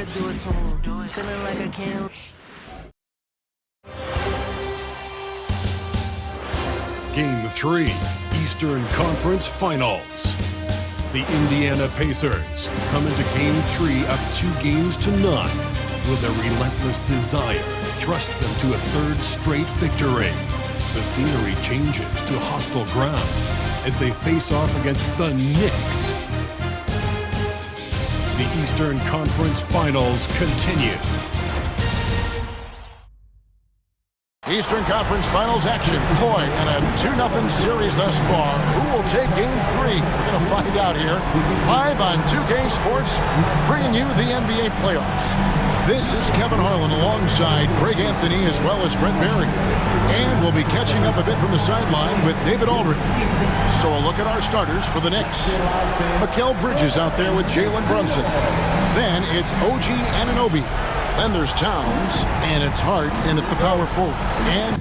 to do it to him. Feeling like I can't. Game 3, Eastern Conference Finals. The Indiana Pacers come into Game 3 up 2-0 with a relentless desire thrust them to a third straight victory. The scenery changes to hostile ground as they face off against the Knicks. The Eastern Conference Finals continue. Eastern Conference Finals action. Boy, and a 2-0 series thus far. Who will take Game 3? We're going to find out here. Live on 2K Sports, bringing you the NBA playoffs. This is Kevin Harlan alongside Greg Anthony as well as Brent Berry. And we'll be catching up a bit from the sideline with David Aldridge. So a look at our starters for the Knicks. Mikal Bridges out there with Jalen Brunson. Then it's OG Anunoby. Then there's Towns, and it's Hart in at the power forward. And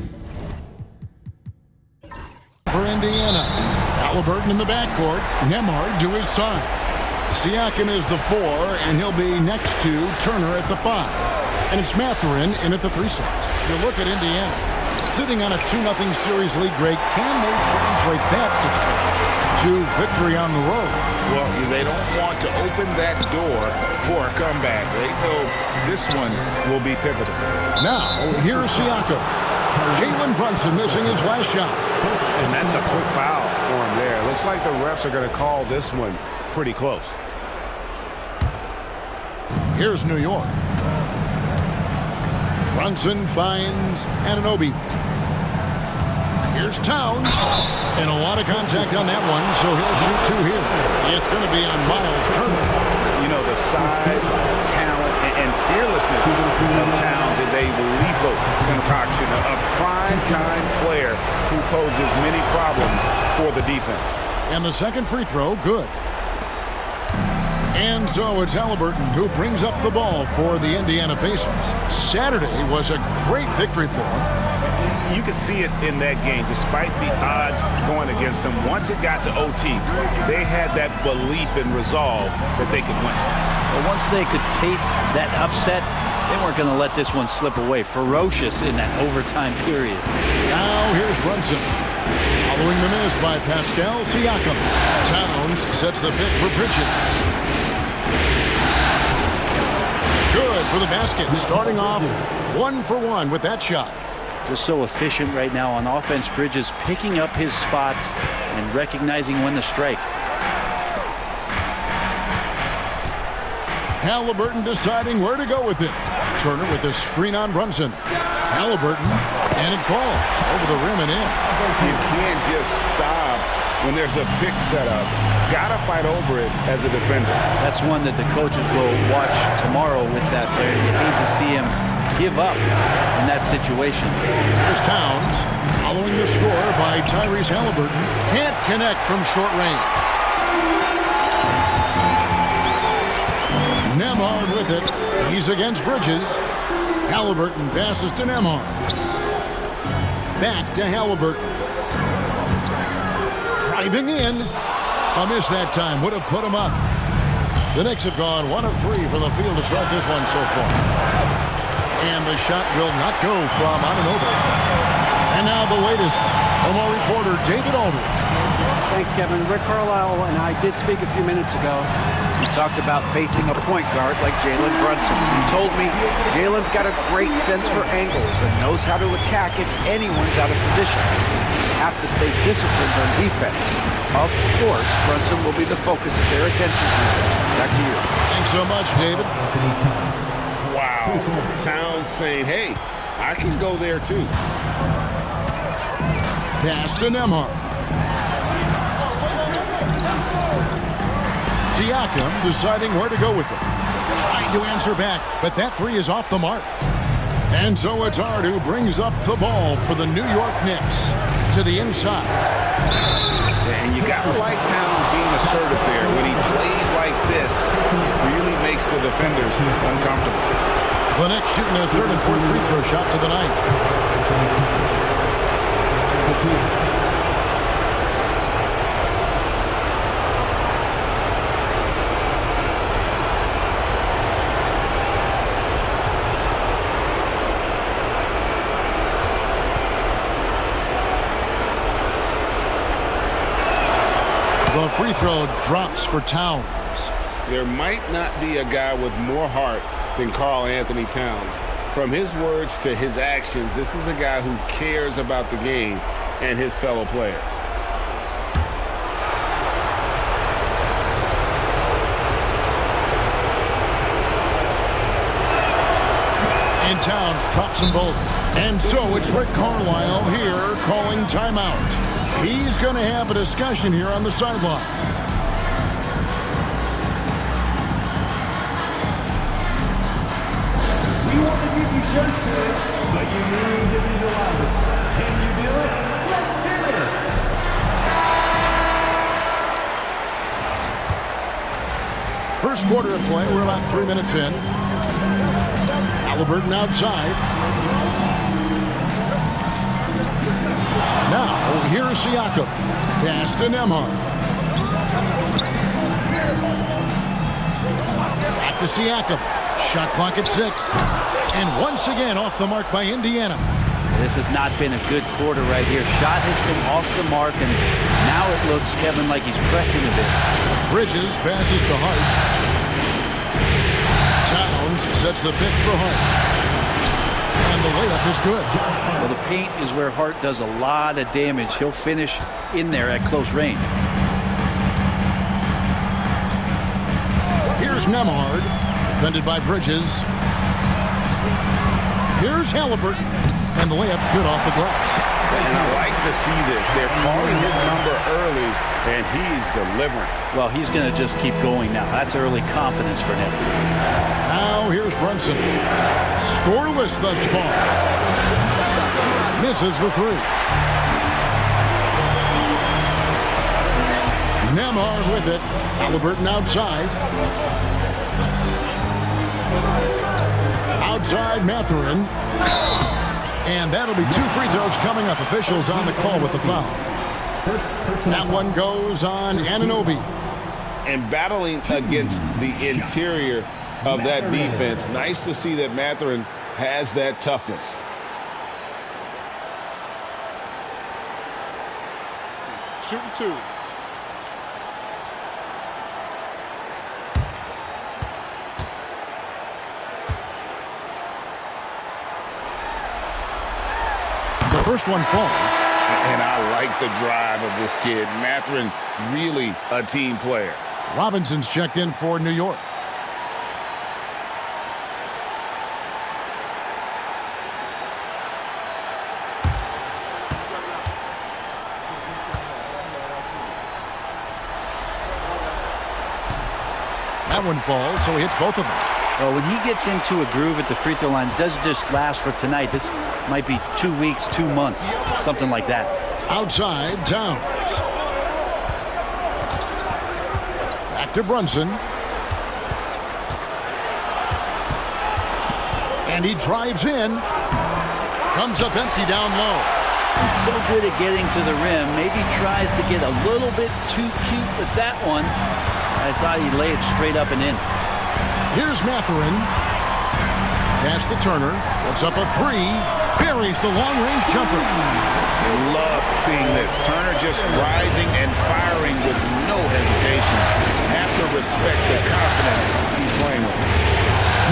for Indiana, Halliburton in the backcourt, Nembhard to his side. Siakam is the 4, and he'll be next to Turner at the 5. And it's Mathurin in at the 3 slot. You look at Indiana, sitting on a 2-0 series lead, Greg. Can they translate that success to victory on the road? Well, they don't want to open that door for a comeback. They know this one will be pivotal. Now, here's Siakam. Jalen Brunson missing his last shot. And that's a quick foul for him there. Looks like the refs are going to call this one pretty close. Here's New York. Brunson finds Anunoby. Here's Towns. And a lot of contact on that one, so he'll shoot 2 here. It's going to be on Miles Turner. You know, the size, talent, and fearlessness of Towns is a lethal concoction, a prime-time player who poses many problems for the defense. And the second free throw, good. And so it's Halliburton who brings up the ball for the Indiana Pacers. Saturday was a great victory for him. You could see it in that game. Despite the odds going against them, once it got to OT, they had that belief and resolve that they could win. But once they could taste that upset, they weren't going to let this one slip away. Ferocious in that overtime period. Now here's Brunson. Following the miss by Pascal Siakam. Towns sets the pick for Bridges. Good for the basket. Starting off 1 for 1 with that shot. Just so efficient right now on offense. Bridges picking up his spots and recognizing when to strike. Halliburton deciding where to go with it. Turner with a screen on Brunson. Halliburton, and it falls over the rim and in. You can't just stop when there's a pick set up. Gotta fight over it as a defender. That's one that the coaches will watch tomorrow with that player. You hate to see him give up in that situation. Here's Towns, following the score by Tyrese Halliburton. Can't connect from short range. Nembhard with it. He's against Bridges. Halliburton passes to Nembhard. Back to Halliburton. Driving in. A miss that time. Would have put him up. The Knicks have gone 1 of 3 from the field to start this one so far. And the shot will not go from Anunoby. And now the latest from our reporter, David Aldridge. Thanks, Kevin. Rick Carlisle and I did speak a few minutes ago. He talked about facing a point guard like Jalen Brunson. He told me Jalen's got a great sense for angles and knows how to attack if anyone's out of position. You have to stay disciplined on defense. Of course, Brunson will be the focus of their attention. Back to you. Thanks so much, David. Wow. Towns saying, hey, I can go there too. Pass to Nembhard. Siakam deciding where to go with it. Trying to answer back, but that 3 is off the mark. And so it's Hart who brings up the ball for the New York Knicks to the inside. And you gotta like Towns being assertive there. When he plays like this, it really makes the defenders uncomfortable. The Knicks shooting their 3rd and 4th free throw shots of the night. throw drops for Towns. There might not be a guy with more heart than Karl Anthony Towns. From his words to his actions, this is a guy who cares about the game and his fellow players. And Towns drops them both. And so it's Rick Carlisle here calling timeout. He's going to have a discussion here on the sideline. We want to give you shirts today, but you need to visualize. Can you do it? Let's hear it. First quarter of play, we're about 3 minutes in. Halliburton outside. Now, here's Siakam. Pass to Nembhard. Back to Siakam. Shot clock at 6. And once again off the mark by Indiana. This has not been a good quarter right here. Shot has been off the mark, and now it looks, Kevin, like he's pressing a bit. Bridges passes to Hart. Towns sets the pick for Hart. And the layup is good. Well, the paint is where Hart does a lot of damage. He'll finish in there at close range. Here's Nembhard, defended by Bridges. Here's Halliburton, and the layup's good off the glass. And I like to see this. They're calling his number early, and he's delivering. Well, he's going to just keep going now. That's early confidence for him. Now here's Brunson. Scoreless thus far. Misses the three. Nembhard with it. Halliburton outside. Outside Mathurin. And that'll be 2 free throws coming up. Officials on the call with the foul. That one goes on Anunoby. And battling against the interior of that defense. Nice to see that Mathurin has that toughness. Shooting 2. The first one falls. And I like the drive of this kid. Mathurin, really a team player. Robinson's checked in for New York. That one falls, so he hits both of them. Well, when he gets into a groove at the free throw line, it doesn't just last for tonight. This might be 2 weeks, 2 months, something like that. Outside, Towns. Back to Brunson. And he drives in. Comes up empty down low. He's so good at getting to the rim. Maybe tries to get a little bit too cute with that one. I thought he'd lay it straight up and in. Here's Mathurin. Pass to Turner. Puts up a 3. Buries the long-range jumper. Love seeing this. Turner just rising and firing with no hesitation. Have to respect the confidence he's playing with.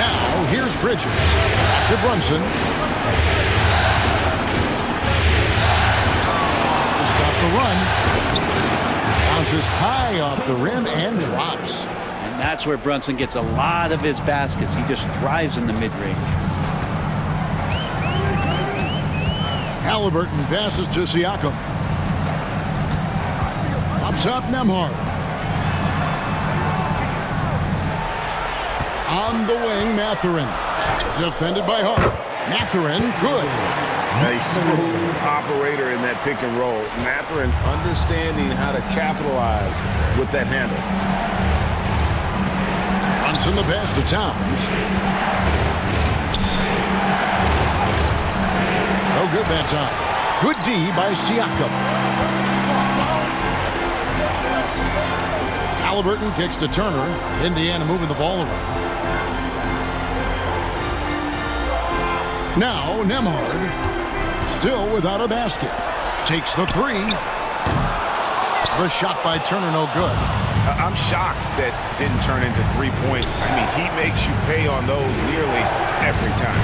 Now, here's Bridges. Back to Brunson. To stop the run. Bounces high off the rim and drops. And that's where Brunson gets a lot of his baskets. He just thrives in the mid-range. Halliburton passes to Siakam. Up top, Nembhard. On the wing, Mathurin. Defended by Hart. Mathurin, good. A smooth operator in that pick and roll. Mathurin understanding how to capitalize with that handle. Brunson the pass to Towns. No good that time. Good D by Siakam. Halliburton kicks to Turner. Indiana moving the ball around. Now Nembhard, still without a basket. Takes the 3. The shot by Turner, no good. I'm shocked that didn't turn into 3 points. I mean, he makes you pay on those nearly every time.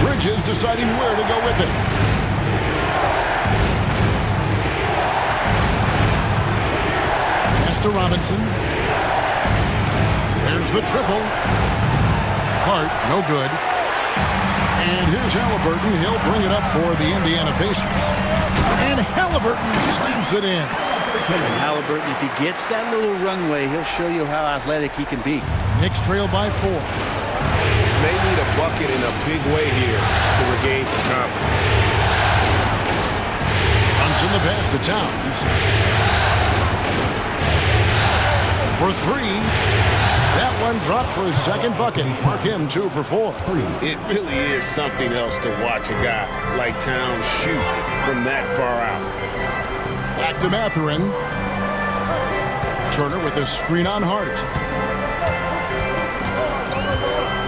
Bridges deciding where to go with it. Pass to Robinson. There's the triple. Hart, no good. And here's Halliburton. He'll bring it up for the Indiana Pacers. And Halliburton slams it in. And Halliburton, if he gets that little runway, he'll show you how athletic he can be. Knicks trail by 4. They need a bucket in a big way here to regain some confidence. Runs in the pass to Towns. For 3. That one dropped for his second bucket. Mark him 2 for 4. It really is something else to watch a guy like Towns shoot from that far out. Back to Mathurin. Turner with a screen on Hart.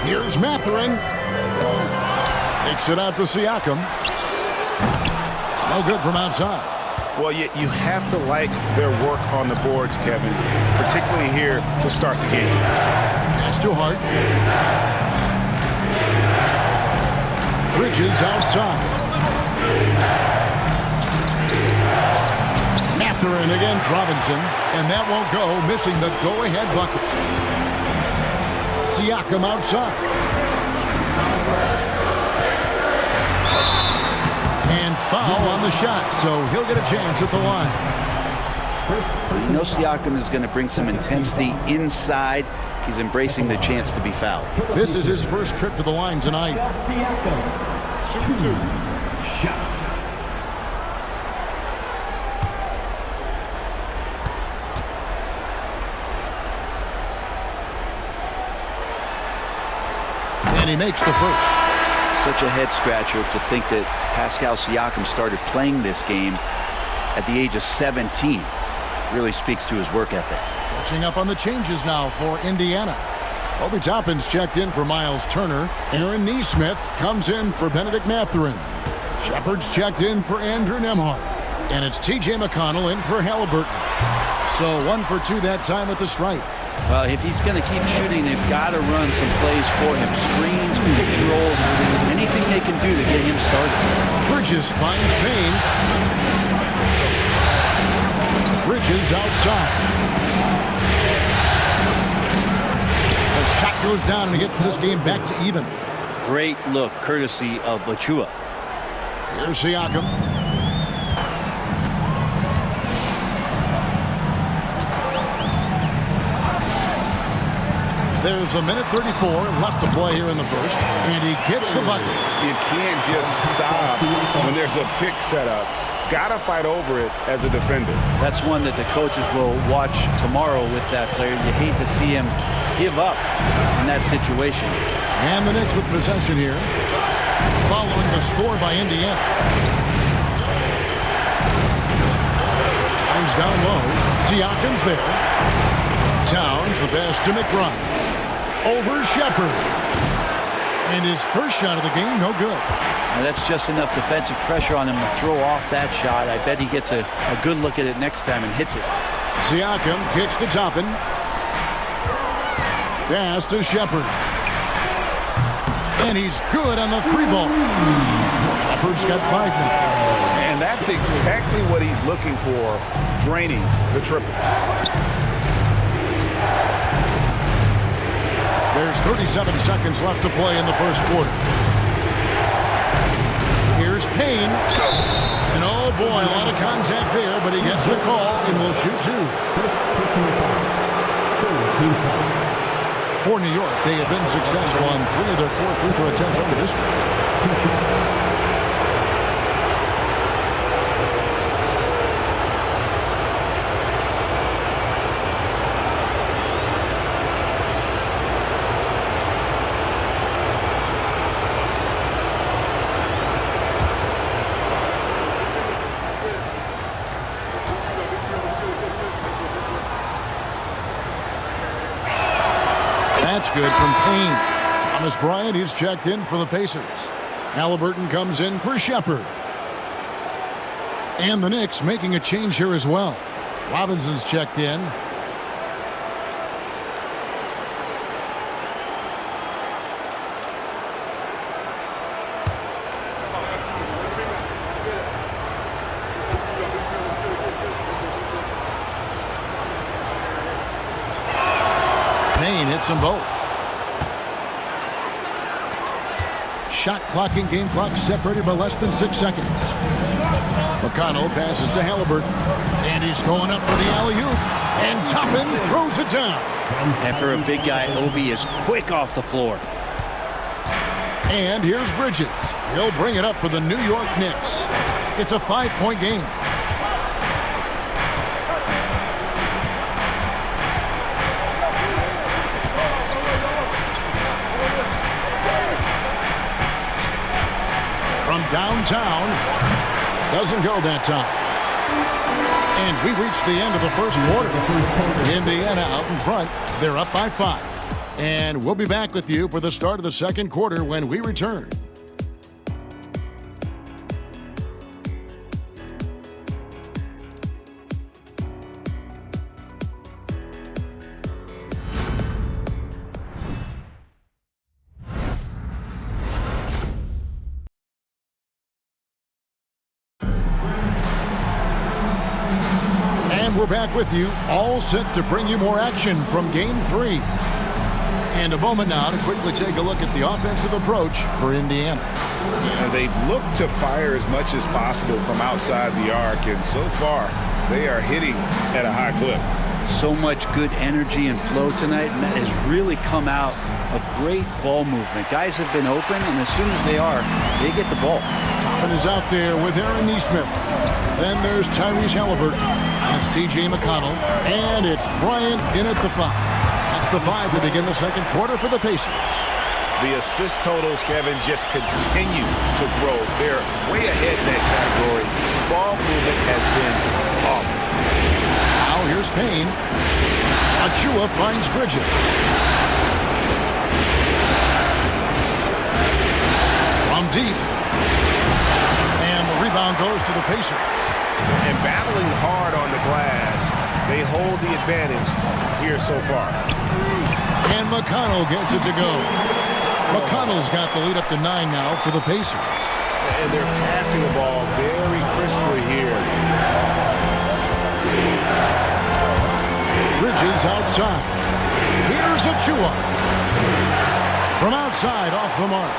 Here's Mathurin. Takes it out to Siakam. No good from outside. Well, you have to like their work on the boards, Kevin, particularly here to start the game. Pass to Hart. Bridges outside. Mathurin against Robinson, and that won't go, missing the go-ahead bucket. Siakam outside. And foul on the shot, so he'll get a chance at the line. You know Siakam is going to bring some intensity inside. He's embracing the chance to be fouled. This is his first trip to the line tonight. Siakam. 2 shots. And he makes the first. Such a head-scratcher to think that Pascal Siakam started playing this game at the age of 17. Really speaks to his work ethic. Catching up on the changes now for Indiana. Obi Toppin's checked in for Miles Turner. Aaron Nesmith comes in for Benedict Mathurin. Shepard's checked in for Andrew Nembhard. And it's T.J. McConnell in for Halliburton. So 1 for 2 that time at the stripe. Well, if he's going to keep shooting, they've got to run some plays for him. Screens, pick and rolls, anything they can do to get him started. Bridges finds Payne. Bridges outside. The shot goes down and he gets this game back to even. Great look, courtesy of Achua. Here's Siakam. There's 1:34 left to play here in the first, and he gets the bucket. You can't just stop when there's a pick set up. Gotta fight over it as a defender. That's one that the coaches will watch tomorrow with that player. You hate to see him give up in that situation. And the Knicks with possession here, following the score by Indiana. Towns down low. Siakam's there. Towns, the pass to McBride. Over Shepard. And his first shot of the game, no good. Now that's just enough defensive pressure on him to throw off that shot. I bet he gets a good look at it next time and hits it. Siakam kicks to Toppin. Pass to Shepard. And he's good on the 3-ball. Shepard's got 5 minutes. And that's exactly what he's looking for, draining the triple. There's 37 seconds left to play in the first quarter. Here's Payne. And oh boy, a lot of contact there, but he gets the call and will shoot 2. For New York, they have been successful on 3 of their 4 free throw attempts up to this point. That's good from Payne. Thomas Bryant is checked in for the Pacers. Halliburton comes in for Shepard. And the Knicks making a change here as well. Robinson's checked in. Payne hits them both. Shot clock and game clock separated by less than 6 seconds. McConnell passes to Halliburton. And he's going up for the alley-oop. And Toppin throws it down. And for a big guy, Obi is quick off the floor. And here's Bridges. He'll bring it up for the New York Knicks. It's a 5-point game. From downtown, doesn't go that time. And we reached the end of the first quarter. Indiana out in front. They're up by 5. And we'll be back with you for the start of the second quarter when we return. We're back with you, all set to bring you more action from Game 3. And a moment now to quickly take a look at the offensive approach for Indiana. They've looked to fire as much as possible from outside the arc, and so far they are hitting at a high clip. So much good energy and flow tonight, and that has really come out of great ball movement. Guys have been open, and as soon as they are, they get the ball. Toppin is out there with Aaron Nesmith. Then there's Tyrese Halliburton. It's T.J. McConnell. And it's Bryant in at the 5. That's the 5 to begin the second quarter for the Pacers. The assist totals, Kevin, just continue to grow. They're way ahead in that category. Ball movement has been flawless. Now here's Payne. Achua finds Bridges. From deep. And the rebound goes to the Pacers. And battling hard on the glass, they hold the advantage here so far. And McConnell gets it to go. McConnell's got the lead up to 9 now for the Pacers. And they're passing the ball very crisply here. Bridges outside. Here's Achua. From outside, off the mark.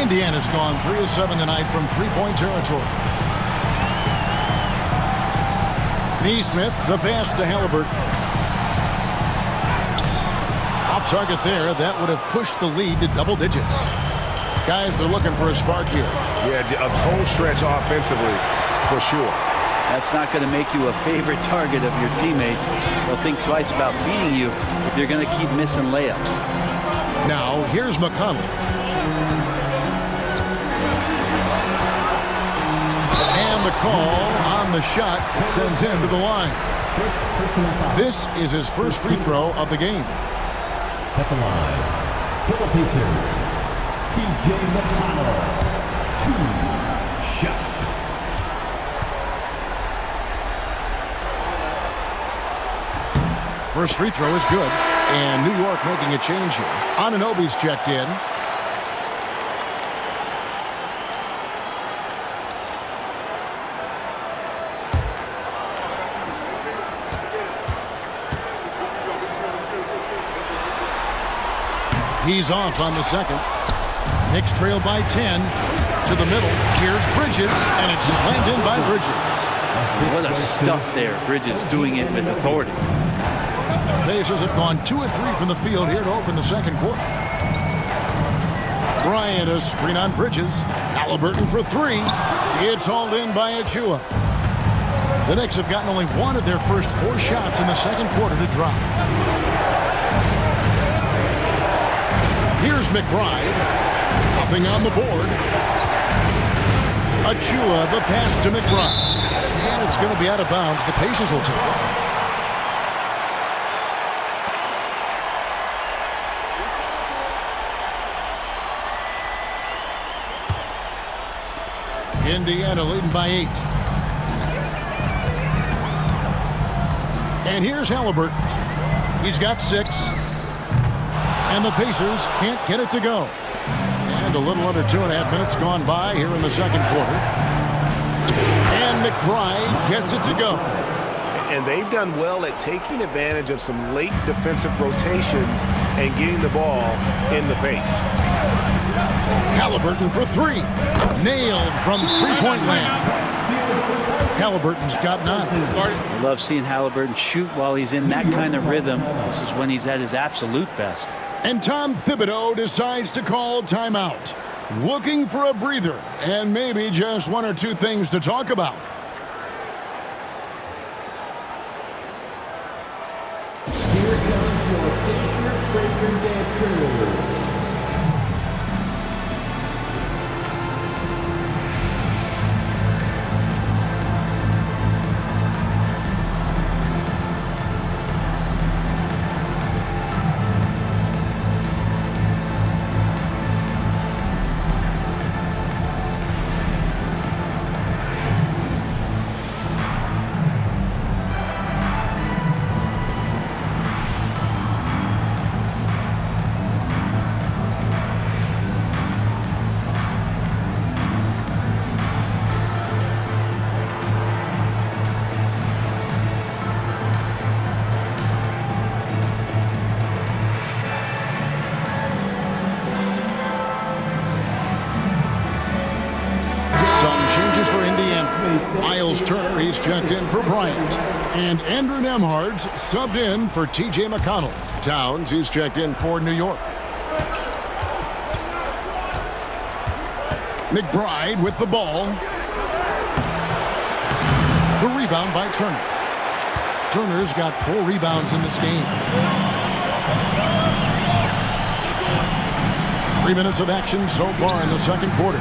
Indiana's gone 3 of 7 tonight from three-point territory. Nesmith, the pass to Halliburton. Off target there, that would have pushed the lead to double digits. Guys are looking for a spark here. Yeah, a cold stretch offensively, for sure. That's not going to make you a favorite target of your teammates. They'll think twice about feeding you if you're going to keep missing layups. Now, here's McConnell. And the call on the shot sends him to the line. This is his first free throw of the game. At the line, for the Pacers, T.J. McConnell, 2 shots. First free throw is good. And New York making a change here. Anunoby's checked in. He's off on the second. Knicks trail by 10 to the middle. Here's Bridges, and it's slammed in by Bridges. What a stuff there. Bridges doing it with authority. The Pacers have gone 2 of 3 from the field here to open the second quarter. Bryant, a screen on Bridges. Halliburton for 3. It's hauled in by Achua. The Knicks have gotten only 1 of their first 4 shots in the second quarter to drop. Here's McBride. Nothing on the board. Achua, the pass to McBride. And it's going to be out of bounds. The Pacers will take it. Indiana leading by 8. And here's Halliburton. He's got 6. And the Pacers can't get it to go. And a little under 2.5 minutes gone by here in the second quarter. And McBride gets it to go. And they've done well at taking advantage of some late defensive rotations and getting the ball in the paint. Halliburton for 3. Nailed from three-point land. Halliburton's got 9. I love seeing Halliburton shoot while he's in that kind of rhythm. This is when he's at his absolute best. And Tom Thibodeau decides to call timeout. Looking for a breather and maybe just 1 or 2 things to talk about. Here comes your favorite breaker dancer. Miles Turner, he's checked in for Bryant. And Andrew Nembhard's subbed in for T.J. McConnell. Towns, he's checked in for New York. McBride with the ball. The rebound by Turner. Turner's got 4 rebounds in this game. 3 minutes of action so far in the second quarter.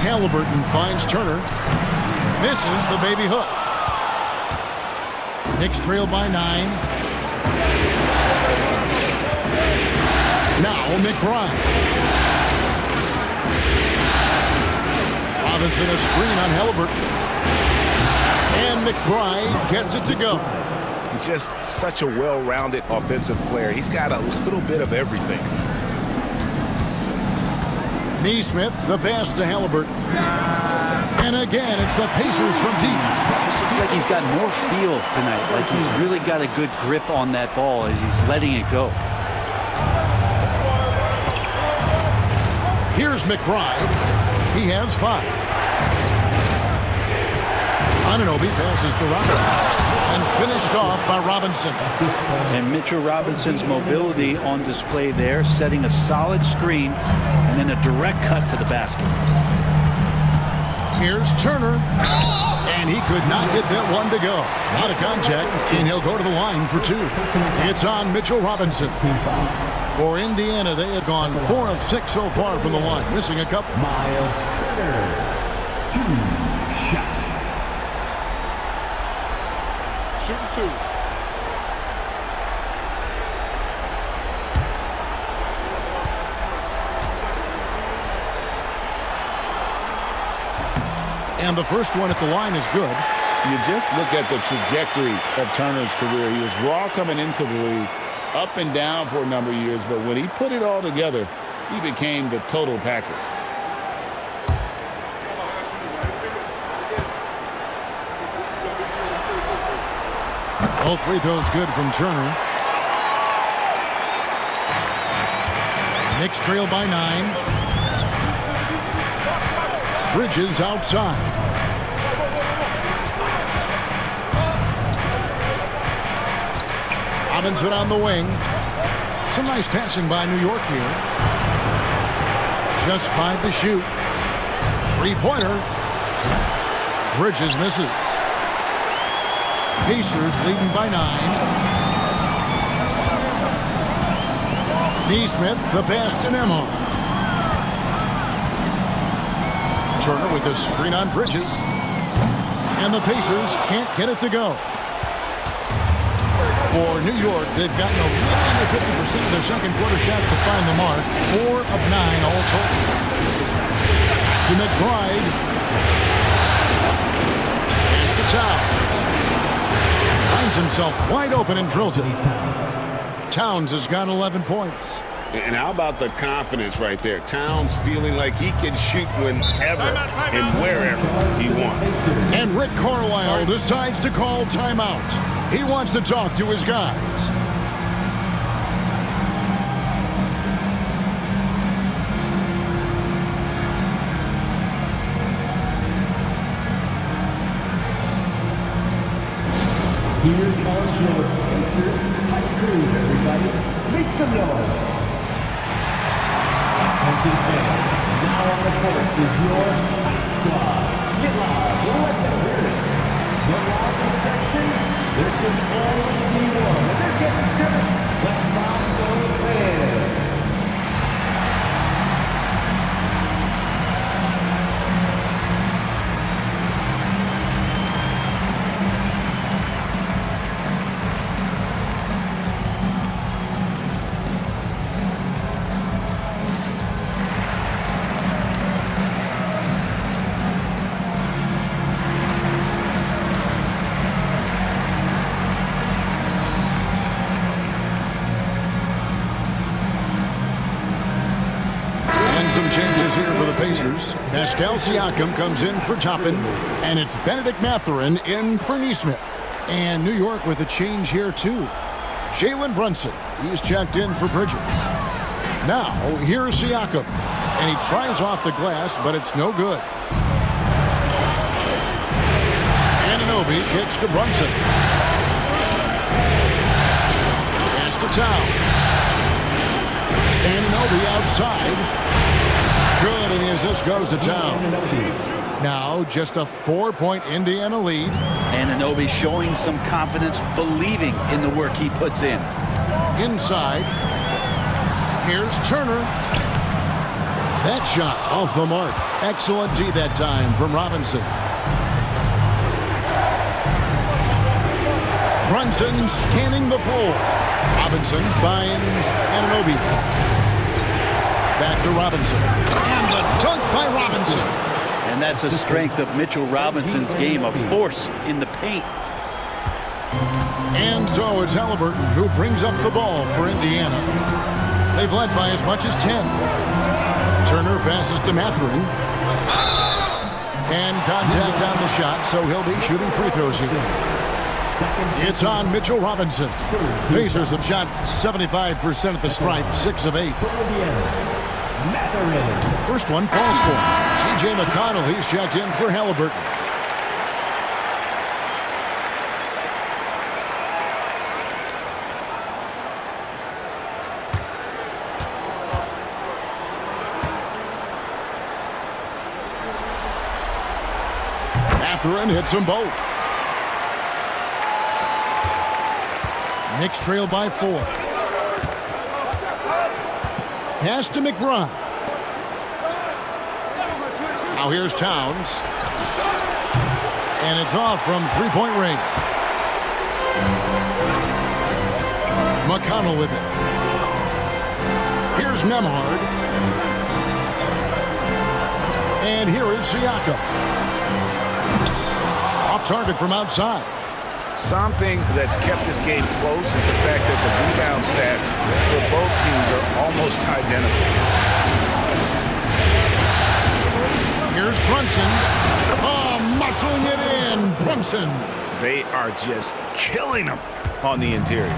Halliburton finds Turner. Misses the baby hook. Knicks trail by 9. Now McBride. Robinson a screen on Halliburton. And McBride gets it to go. He's just such a well-rounded offensive player. He's got a little bit of everything. Neesmith, the pass to Halliburton. And again, it's the Pacers from deep. It looks like he's got more feel tonight. Like he's really got a good grip on that ball as he's letting it go. Here's McBride. He has 5. Anunoby passes to Robinson. And finished off by Robinson. And Mitchell Robinson's mobility on display there, setting a solid screen and then a direct cut to the basket. Here's Turner. And he could not get that one to go. Out of contact, and he'll go to the line for 2. It's on Mitchell Robinson. For Indiana, they have gone 4 of 6 so far from the line, missing a couple. Miles Turner, 2 shots. Shooting 2. And the first one at the line is good. You just look at the trajectory of Turner's career. He was raw coming into the league, up and down for a number of years, but when he put it all together, he became the total package. All free throws good from Turner. Knicks trail by 9. Bridges outside. Robinson on the wing. Some nice passing by New York here. Just 5 to shoot. 3-pointer. Bridges misses. Pacers leading by 9. Neesmith, the pass to Nembhard. Turner with a screen on Bridges. And the Pacers can't get it to go. For New York, they've gotten a little under 50% of their second quarter shots to find the mark. 4 of 9 all total. To McBride. Pass to Towns finds himself wide open and drills it. Towns has got 11 points. And how about the confidence right there? Towns feeling like he can shoot whenever and wherever he wants. And Rick Carlisle decides to call timeout. He wants to talk to his guys. Here comes your Pacers high crew, everybody. Make some noise. Attention fans, now on the court is your Hype Squad. Get loud, let them hear it. The loudest section, this is only one. And they're getting serious. Let's rock those fans. Some changes here for the Pacers. Pascal Siakam comes in for Toppin, and it's Benedict Mathurin in for Nesmith. And New York with a change here, too. Jalen Brunson, he's checked in for Bridges. Now, here's Siakam, and he tries off the glass, but it's no good. Anunoby kicks to Brunson. Pass to Towns. Anunoby outside. Good, and his assist goes to Towns. Now, just a 4-point Indiana lead. Anunoby showing some confidence, believing in the work he puts in. Inside. Here's Turner. That shot off the mark. Excellent D that time from Robinson. Brunson scanning the floor. Robinson finds Anunoby. Back to Robinson. And the dunk by Robinson. And that's a strength of Mitchell Robinson's game, a force in the paint. And so it's Halliburton who brings up the ball for Indiana. They've led by as much as 10. Turner passes to Mathurin. And contact on the shot, so he'll be shooting free throws here. It's on Mitchell Robinson. Pacers have shot 75% at the stripe, 6 of 8. First one falls for T.J. McConnell. He's checked in for Halliburton. Mathurin hits them both. Knicks trail by 4. Pass to McBride. Now here's Towns. And it's off from three-point range. McConnell with it. Here's Nembhard. And here is Siakam. Off target from outside. Something that's kept this game close is the fact that the rebound stats for both teams are almost identical. Here's Brunson. Oh, muscling it in. Brunson. They are just killing them on the interior.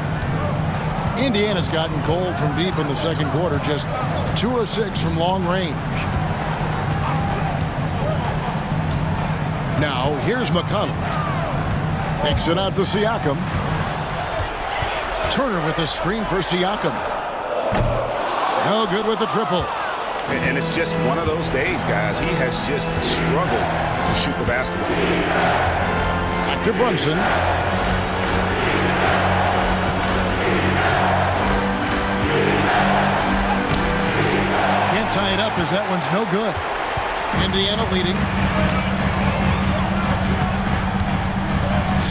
Indiana's gotten cold from deep in the second quarter, just 2 of 6 from long range. Now, here's McConnell. Takes it out to Siakam. Turner with a screen for Siakam. No good with the triple. And it's just one of those days, guys. He has just struggled to shoot the basketball. Back to Brunson. Can't tie it up as that one's no good. Indiana leading.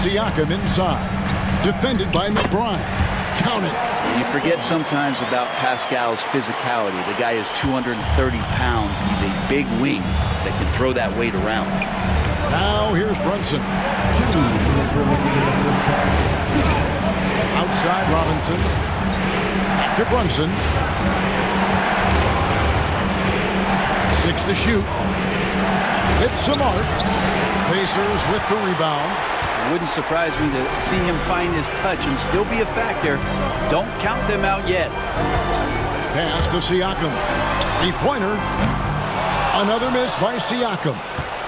Siakam inside. Defended by McBride. Count it. You forget sometimes about Pascal's physicality. The guy is 230 pounds. He's a big wing that can throw that weight around. Now here's Brunson. 2 minutes remaining in the first half. Outside Robinson. Back to Brunson. 6 to shoot. Hits the mark. Pacers with the rebound. It wouldn't surprise me to see him find his touch and still be a factor. Don't count them out yet. Pass to Siakam. 3-pointer. Another miss by Siakam.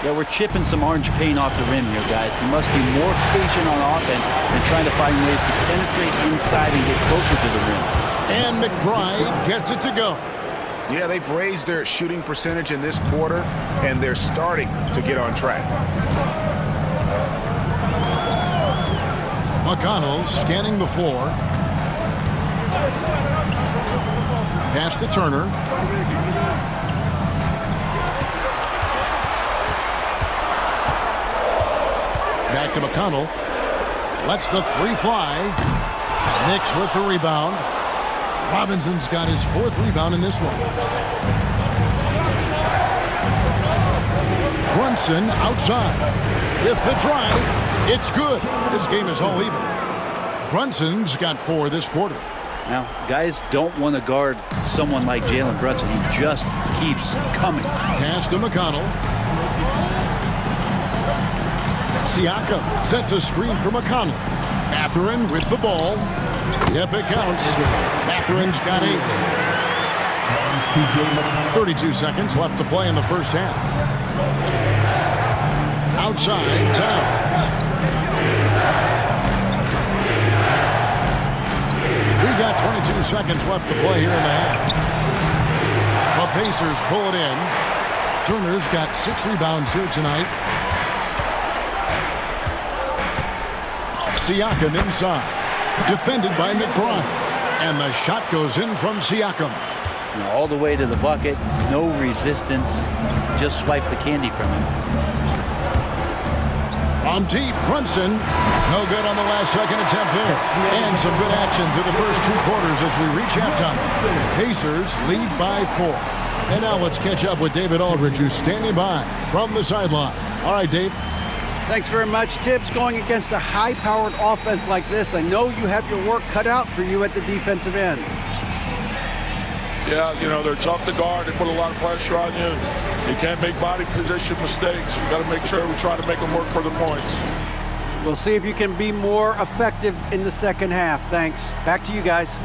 Yeah, we're chipping some orange paint off the rim here, guys. He must be more patient on offense than trying to find ways to penetrate inside and get closer to the rim. And McBride gets it to go. Yeah, they've raised their shooting percentage in this quarter, and they're starting to get on track. McConnell scanning the floor. Pass to Turner. Back to McConnell. Lets the 3 fly. Knicks with the rebound. Robinson's got his 4th rebound in this one. Brunson outside. With the drive, it's good. This game is all even. Brunson's got 4 this quarter. Now, guys don't want to guard someone like Jalen Brunson. He just keeps coming. Pass to McConnell. Siakam sets a screen for McConnell. Mathurin with the ball. Yep, it counts. Mathurin's got 8. 32 seconds left to play in the first half. Outside, Towns. We've got 22 seconds left to play here in the half. The Pacers pull it in. Turner's got 6 rebounds here tonight. Siakam inside. Defended by McBride. And the shot goes in from Siakam. All the way to the bucket. No resistance. Just swipe the candy from him. From deep, Brunson. No good on the last second attempt there. And some good action through the first 2 quarters as we reach halftime. Pacers lead by 4. And now let's catch up with David Aldridge, who's standing by from the sideline. All right, Dave. Thanks very much, Tibbs. Going against a high-powered offense like this, I know you have your work cut out for you at the defensive end. Yeah, you know, they're tough to guard. They put a lot of pressure on you. You can't make body position mistakes. We got to make sure we try to make them work for the points. We'll see if you can be more effective in the second half. Thanks. Back to you guys.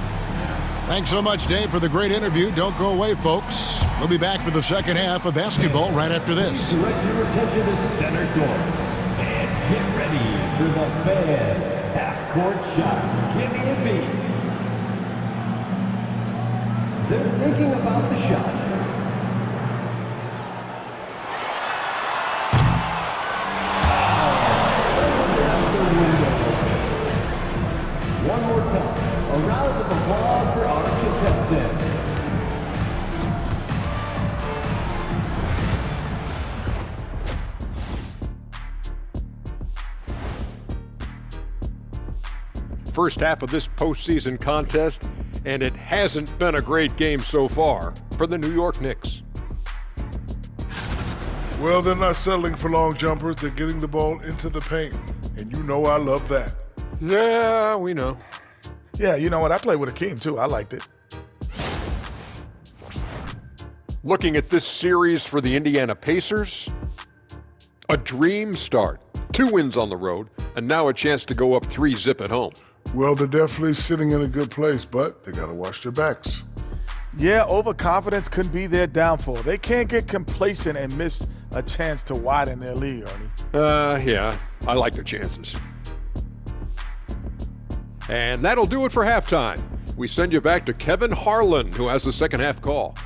Thanks so much, Dave, for the great interview. Don't go away, folks. We'll be back for the second half of basketball right after this. Direct your attention to center court. And get ready for the Fan half-court shot. Give me a beat. They're thinking about the shot. One more time. A round of applause for our contestant. First half of this postseason contest, and it hasn't been a great game so far for the New York Knicks. Well, they're not settling for long jumpers. They're getting the ball into the paint, and you know I love that. Yeah, we know. Yeah, you know what? I played with Akeem, too. I liked it. Looking at this series for the Indiana Pacers, a dream start. 2 wins on the road, and now a chance to go up 3-zip at home. Well, they're definitely sitting in a good place, but they got to watch their backs. Yeah, overconfidence could be their downfall. They can't get complacent and miss a chance to widen their lead, Ernie. Yeah, I like their chances. And that'll do it for halftime. We send you back to Kevin Harlan, who has the second half call.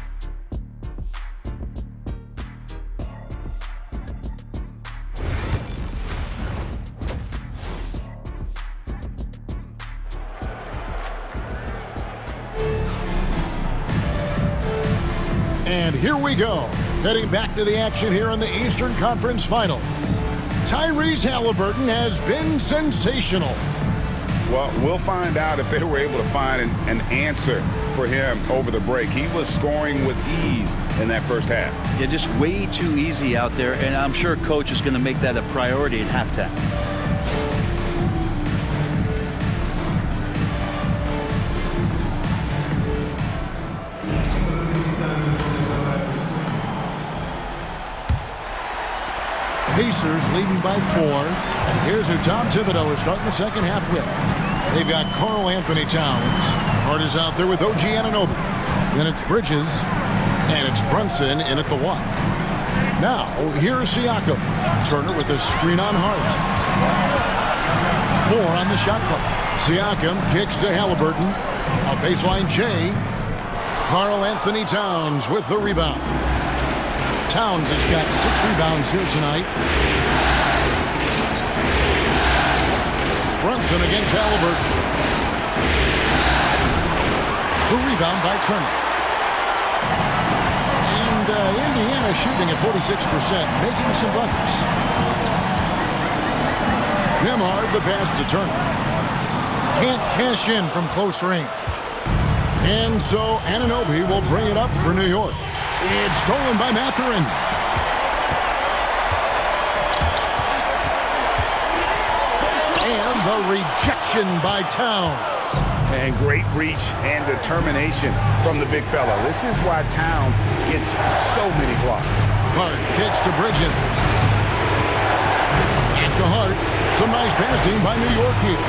And here we go. Heading back to the action here in the Eastern Conference Finals. Tyrese Halliburton has been sensational. Well, we'll find out if they were able to find an answer for him over the break. He was scoring with ease in that first half. Yeah, just way too easy out there, and I'm sure coach is going to make that a priority at halftime. Pacers leading by 4. Here's who Tom Thibodeau is starting the second half with. They've got Karl Anthony Towns. Hart is out there with OG Anunoby. Then it's Bridges, and it's Brunson in at the 1. Now, here's Siakam. Turner with a screen on Hart. 4 on the shot clock. Siakam kicks to Halliburton. A baseline J. Karl Anthony Towns with the rebound. Towns has got 6 rebounds here tonight. Brunson against Halliburton. The rebound by Turner. And Indiana shooting at 46%, making some buckets. Nembhard the pass to Turner. Can't cash in from close range. And so Anunoby will bring it up for New York. It's stolen by Mathurin. And the rejection by Towns. And great reach and determination from the big fella. This is why Towns gets so many blocks. Hart kicks to Bridges. And to Hart. Some nice passing by New York here.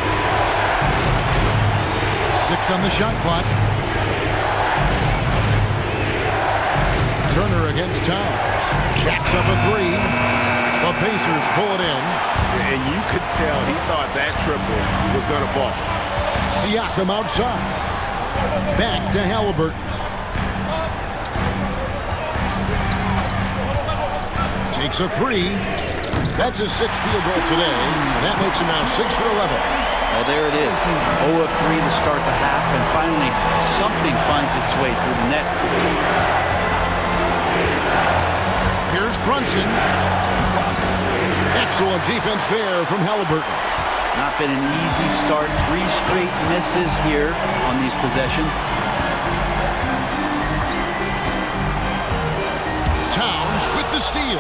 6 on the shot clock. Turner against Towns. Jacks up a 3. The Pacers pull it in. And you could tell he thought that triple was going to fall. Siakam outside. Back to Halliburton. Takes a 3. That's his 6th field goal today. And that makes him now 6 for 11. Well, there it is. 0 of 3 to start the half, and finally something finds its way through the net. Here's Brunson. Excellent defense there from Halliburton. Not been an easy start. 3 straight misses here on these possessions. Towns with the steal.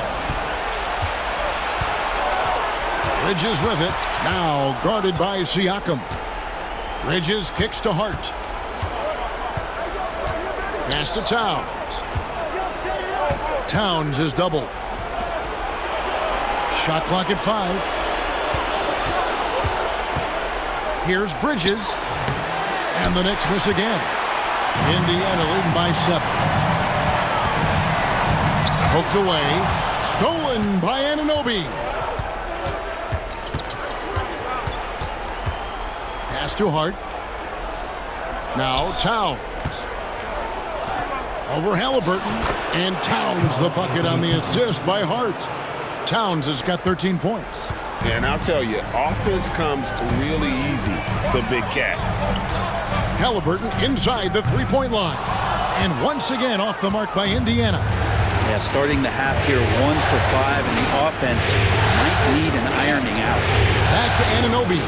Bridges with it. Now guarded by Siakam. Bridges kicks to Hart. Pass to Towns. Towns is doubled. Shot clock at 5. Here's Bridges. And the Knicks miss again. Indiana leading by 7. Poked away. Stolen by Anunoby. Pass to Hart. Now Towns. Over Halliburton. And Towns the bucket on the assist by Hart. Towns has got 13 points. And I'll tell you, offense comes really easy to Big Cat. Halliburton inside the three-point line. And once again off the mark by Indiana. Yeah, starting the half here 1 for 5, and the offense might need an ironing out. Back to Anunoby.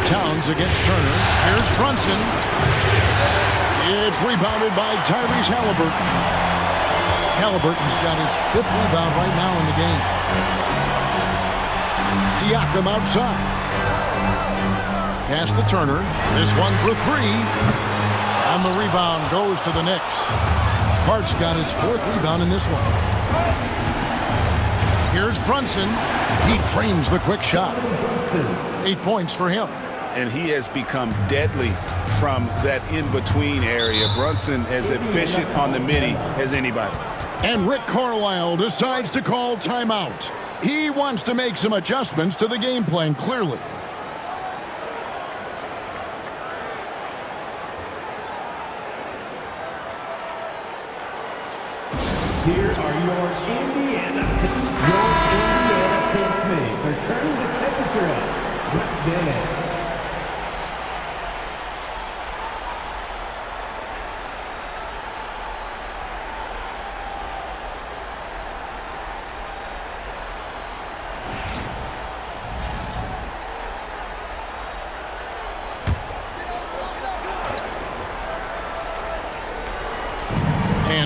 Towns against Turner. Here's Brunson. It's rebounded by Tyrese Halliburton. Halliburton's got his 5th rebound right now in the game. Siakam outside. Pass to Turner. This one for 3. And the rebound goes to the Knicks. Hart's got his 4th rebound in this one. Here's Brunson. He trains the quick shot. 8 points for him. And he has become deadly from that in-between area. Brunson as efficient on the midi as anybody. And Rick Carlisle decides to call timeout. He wants to make some adjustments to the game plan, clearly. Here are your Indiana Pacemates are turning the temperature up. Let's dance.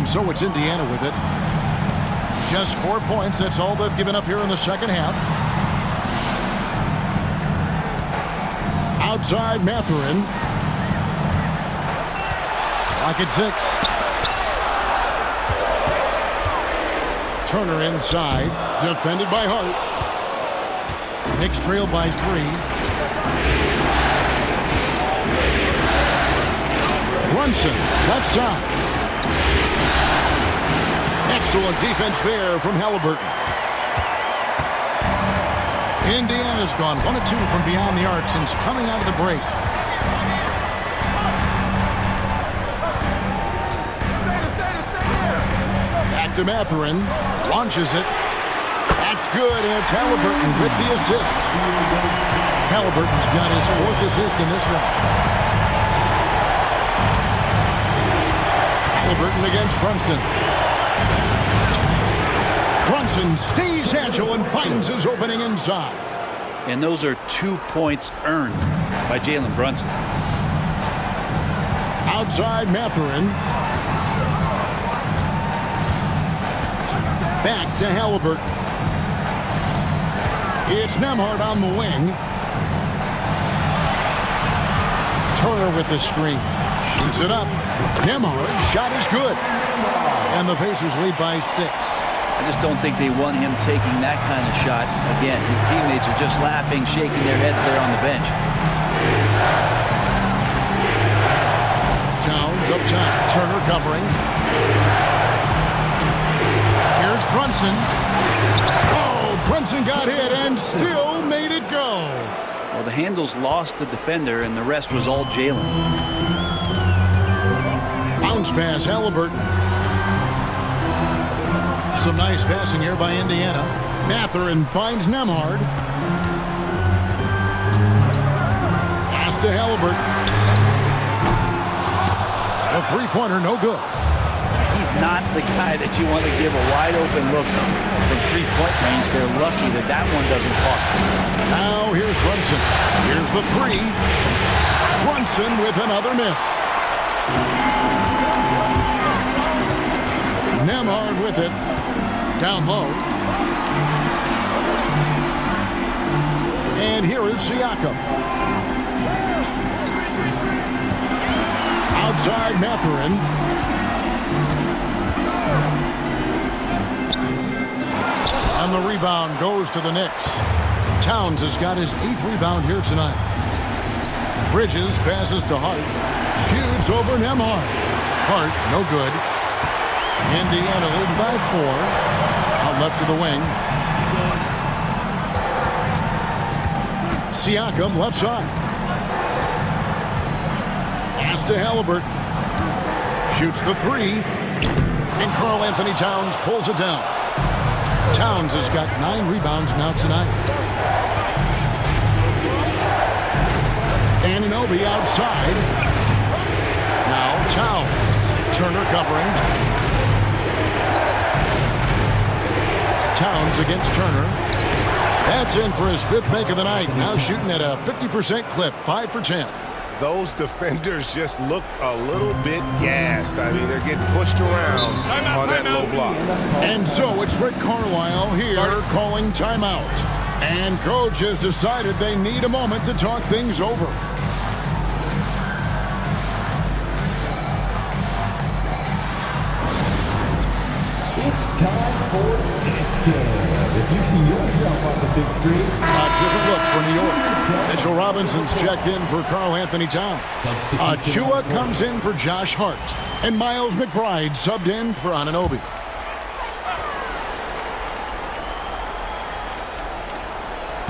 And so it's Indiana with it. Just 4 points. That's all they've given up here in the second half. Outside Mathurin. Lock at 6. Turner inside. Defended by Hart. Knicks trail by 3. Brunson, left side. Excellent defense there from Halliburton. Indiana's gone 1 of 2 from beyond the arc since coming out of the break. Back to Mathurin. Launches it. That's good, and it's Halliburton with the assist. Halliburton's got his 4th assist in this one. Halliburton against Brunson. Brunson stays agile and finds his opening inside. And those are 2 points earned by Jalen Brunson. Outside Mathurin. Back to Halliburton. It's Nembhard on the wing. Turner with the screen. Shoots it up. Nembhard's shot is good. And the Pacers lead by 6. I just don't think they want him taking that kind of shot. Again, his teammates are just laughing, shaking their heads there on the bench. Towns up top. Turner covering. Here's Brunson. Oh, Brunson got hit and still made it go. Well, the handles lost the defender, and the rest was all Jalen. Bounce pass, Halliburton. Some nice passing here by Indiana. Mathurin finds Nembhard. Pass to Halliburton. A three-pointer, no good. He's not the guy that you want to give a wide-open look from three-point range. They're lucky that that one doesn't cost them. Now here's Brunson. Here's the 3. Brunson with another miss. Nembhard with it. Down low. And here is Siakam. Outside Mathurin. And the rebound goes to the Knicks. Towns has got his 8th rebound here tonight. Bridges passes to Hart. Shoots over Nembhard. Hart, no good. Indiana leading by 4. Out left to the wing. Siakam left side. Pass to Halliburton. Shoots the 3. And Karl-Anthony Towns pulls it down. Towns has got 9 rebounds now tonight. Anunoby outside. Now Towns. Turner covering. Towns against Turner. That's in for his 5th make of the night. Now shooting at a 50% clip, 5 for 10. Those defenders just look a little bit gassed. I mean, they're getting pushed around on that low block. And so it's Rick Carlisle here calling timeout. And coach has decided they need a moment to talk things over. It's time for It's Game. If you see yourself on the big screen. A different look for New York. Mitchell Robinson's checked in for Karl-Anthony Towns. Achua comes in for Josh Hart. And Miles McBride subbed in for Anunoby.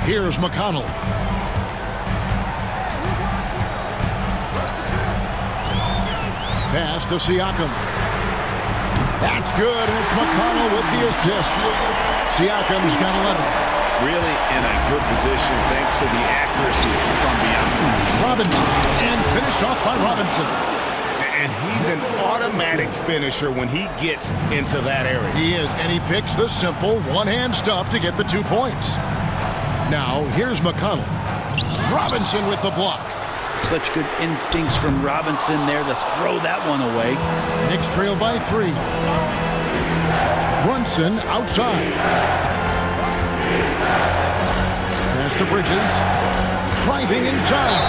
Here's McConnell. Pass to Siakam. That's good, and it's McConnell with the assist. Siakam's got 11. Really in a good position thanks to the accuracy from beyond. Robinson, and finished off by Robinson. And he's an automatic finisher when he gets into that area. He is, and he picks the simple one-hand stuff to get the 2 points. Now, here's McConnell. Robinson with the block. Such good instincts from Robinson there to throw that one away. Knicks trail by 3. Brunson outside. Pass to Bridges. Driving inside.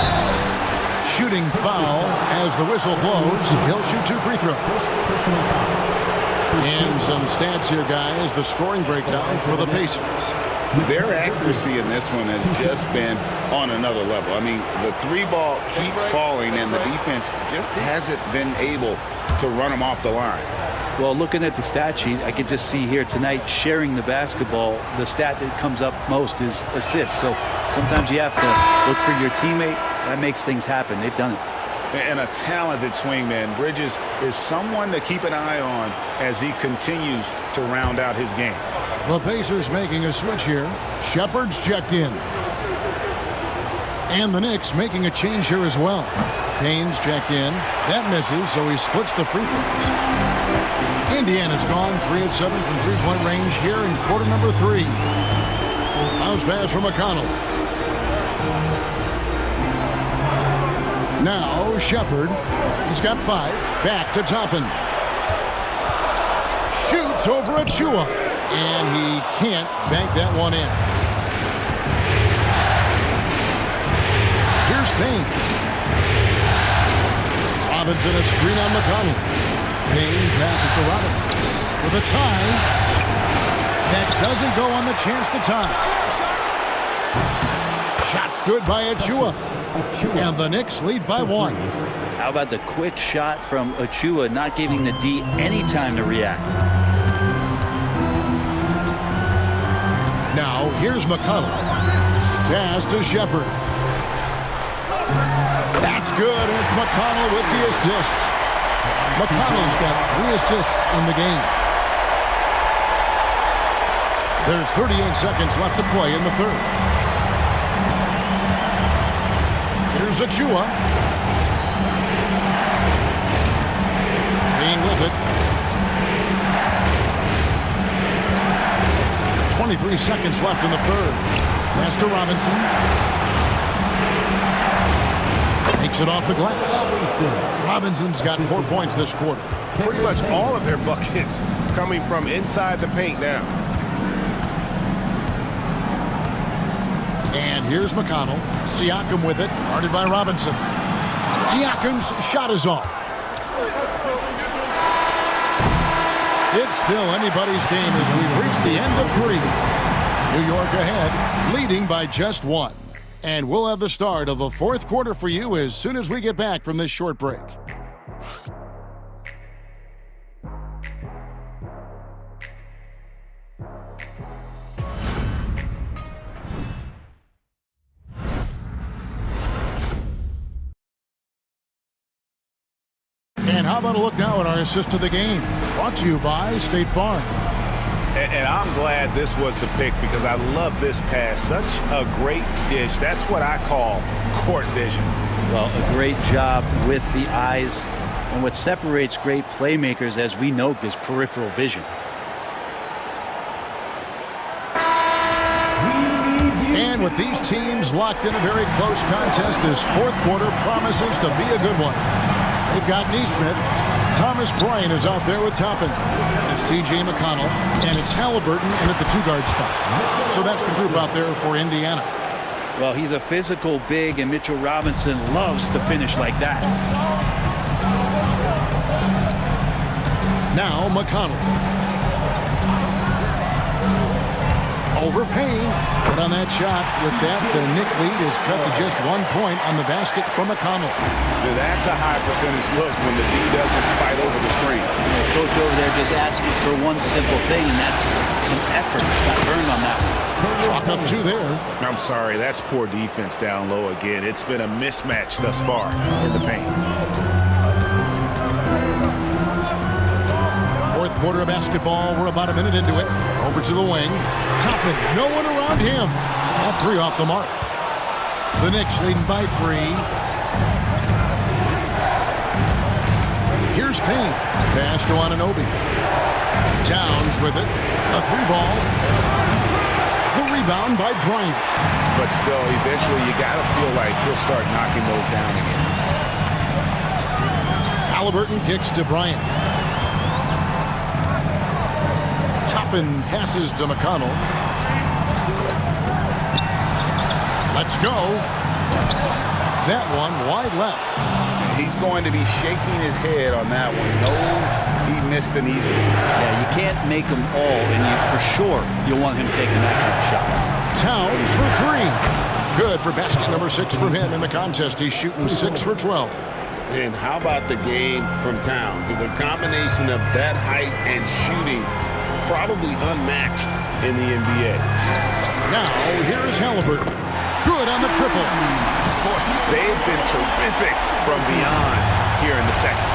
Shooting foul as the whistle blows. He'll shoot 2 free throws. And some stats here, guys. The scoring breakdown for the Pacers. Their accuracy in this one has just been on another level. I mean, the 3-ball keeps falling, and the defense just hasn't been able to run them off the line. Well, looking at the stat sheet, I can just see here tonight sharing the basketball. The stat that comes up most is assists. So sometimes you have to look for your teammate. That makes things happen. They've done it. And a talented swingman. Bridges is someone to keep an eye on as he continues to round out his game. The Pacers making a switch here. Shepard's checked in. And the Knicks making a change here as well. Payne's checked in. That misses, so he splits the free throws. Indiana's gone 3 of 7 from three-point range here in quarter number 3. Bounce pass from McConnell. Now Shepard. He's got 5. Back to Toppin. Shoots over Achua. And he can't bank that one in. Here's Payne. Robinson a screen on McConnell. Payne passes to Robinson. For the tie. That doesn't go on the chance to tie. Shot's good by Achua. And the Knicks lead by 1. How about the quick shot from Achua, not giving the D any time to react? Now, here's McConnell. Pass to Shepard. That's good, and it's McConnell with the assist. McConnell's got 3 assists in the game. There's 38 seconds left to play in the third. Here's Achua. Payne with it. 23 seconds left in the third. Pass to Robinson. Takes it off the glass. Robinson's got 4 points this quarter. Pretty much all of their buckets coming from inside the paint now. And here's McConnell. Siakam with it. Guarded by Robinson. Siakam's shot is off. It's still anybody's game as we reach the end of 3. New York ahead, leading by just 1. And we'll have the start of the 4th quarter for you as soon as we get back from this short break. And how about a look now at our assist to the game? Brought to you by State Farm. And I'm glad this was the pick because I love this pass. Such a great dish. That's what I call court vision. Well, a great job with the eyes. And what separates great playmakers, as we know, is peripheral vision. And with these teams locked in a very close contest, this 4th quarter promises to be a good one. They've got Neesmith. Thomas Bryant is out there with Toppin. It's T.J. McConnell, and it's Halliburton in at the 2-guard spot. So that's the group out there for Indiana. Well, he's a physical big, and Mitchell Robinson loves to finish like that. Now McConnell. Over Payne. But on that shot, with that, the Knick lead is cut to just 1 point on the basket from McConnell. That's a high percentage look when the D doesn't fight over the screen. The coach over there just asking for one simple thing, and that's some effort. Got burned on that one. Chalk up 2 there. I'm sorry, that's poor defense down low again. It's been a mismatch thus far in the paint. 4th quarter of basketball. We're about a minute into it. Over to the wing. Toppin, no one around him. That 3 off the mark. The Knicks leading by 3. Here's Payne. Pass to Anunoby. Towns with it. A 3-ball. The The rebound by Bryant. But still, eventually you got to feel like he'll start knocking those down again. Halliburton kicks to Bryant. Toppin passes to McConnell. Let's go. That one wide left. He's going to be shaking his head on that one. Knows he missed an easy one. Yeah, you can't make them all, and for sure you'll want him taking that kind of shot. Towns for 3. Good for basket number 6 from him in the contest. He's shooting 6 for 12. And how about the game from Towns? The combination of that height and shooting, probably unmatched in the NBA. Now, here is Halliburton. Good on the triple. Boy, they've been terrific from beyond here in the second.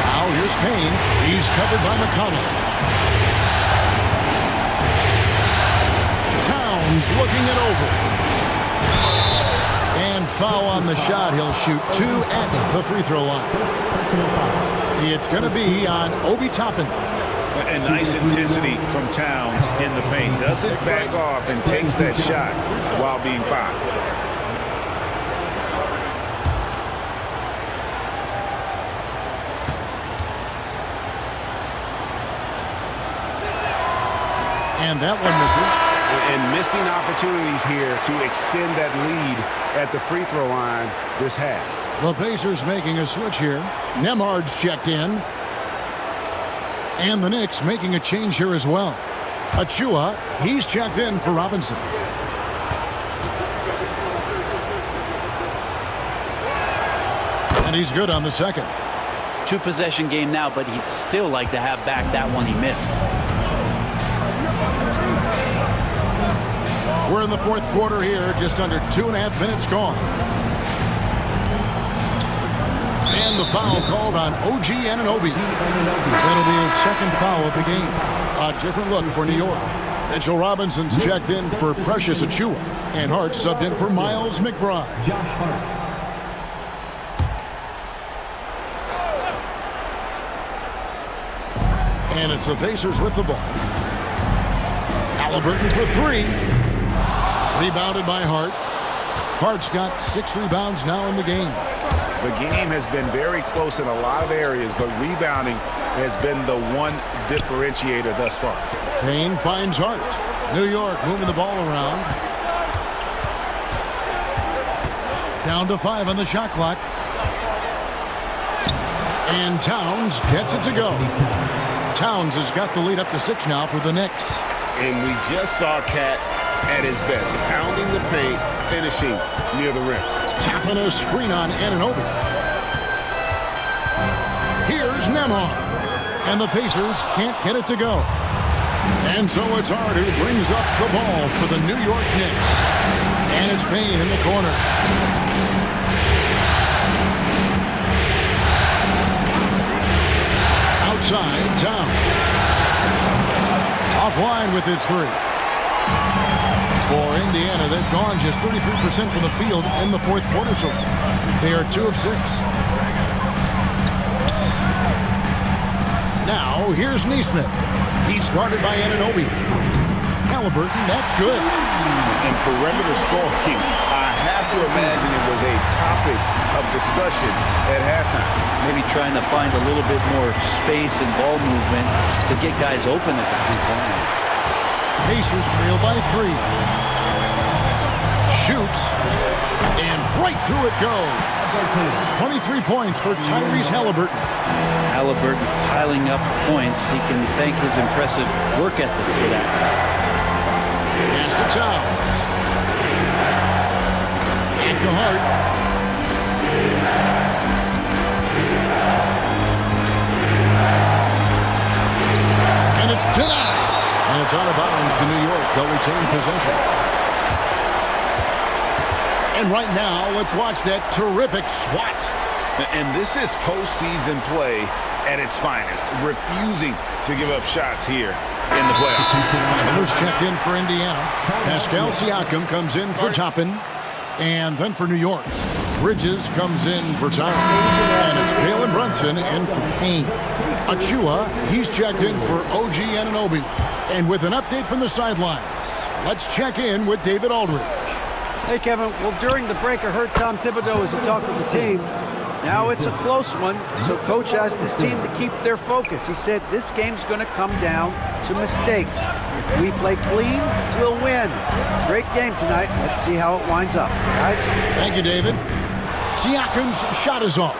Now, here's Payne. He's covered by McConnell. Towns looking it over. And foul on the shot. He'll shoot 2 at the free throw line. It's going to be on Obi Toppin. A nice intensity from Towns in the paint. Doesn't back off and takes that shot while being fouled. And that one misses. And missing opportunities here to extend that lead at the free throw line this half. The Pacers making a switch here. Nembhard's checked in. And the Knicks making a change here as well. Achua, he's checked in for Robinson. And he's good on the second. 2-possession game now, but he'd still like to have back that one he missed. We're in the fourth quarter here, just under 2.5 minutes gone. And the foul called on OG Anunoby. That'll be his second foul of the game. A different look for New York. Mitchell Robinson's checked in for Precious Achua. And Hart subbed in for Miles McBride. Josh Hart. And it's the Pacers with the ball. Halliburton for 3. Rebounded by Hart. Hart's got 6 rebounds now in the game. The game has been very close in a lot of areas, but rebounding has been the one differentiator thus far. Payne finds Hart. New York moving the ball around. Down to 5 on the shot clock. And Towns gets it to go. Towns has got the lead up to 6 now for the Knicks. And we just saw Cat at his best, pounding the paint, finishing near the rim. Tapping a screen on Anunoby. Here's Nembhard. And the Pacers can't get it to go. And so it's Hart who brings up the ball for the New York Knicks. And it's Payne in the corner. Outside, Towns. Offline with his 3. For Indiana, they've gone just 33% from the field in the fourth quarter so far. They are 2 of 6. Now, here's Nesmith. He's guarded by Anunoby. Halliburton, that's good. And perimeter scoring, I have to imagine it was a topic of discussion at halftime. Maybe trying to find a little bit more space and ball movement to get guys open at the three-point line. Pacers trail by 3. Shoots. And right through it goes. 23 points for Tyrese Halliburton. Halliburton piling up points. He can thank his impressive work ethic for that. Pass to Towns. And to Hart. And it's denied. And it's out of bounds to New York. They'll retain possession. And right now, let's watch that terrific swat. And this is postseason play at its finest. Refusing to give up shots here in the playoffs. Taylor's checked in for Indiana. Pascal Siakam comes in for Toppin. And then for New York. Bridges comes in for Towns. And it's Jalen Brunson in for Kane. Achua, he's checked in for OG Anunoby. And with an update from the sidelines, let's check in with David Aldridge. Hey, Kevin. Well, during the break, I heard Tom Thibodeau as he talked with the team. Now it's a close one, so Coach asked his team to keep their focus. He said this game's going to come down to mistakes. If we play clean, we'll win. Great game tonight. Let's see how it winds up, guys. Thank you, David. Siakam's shot is off.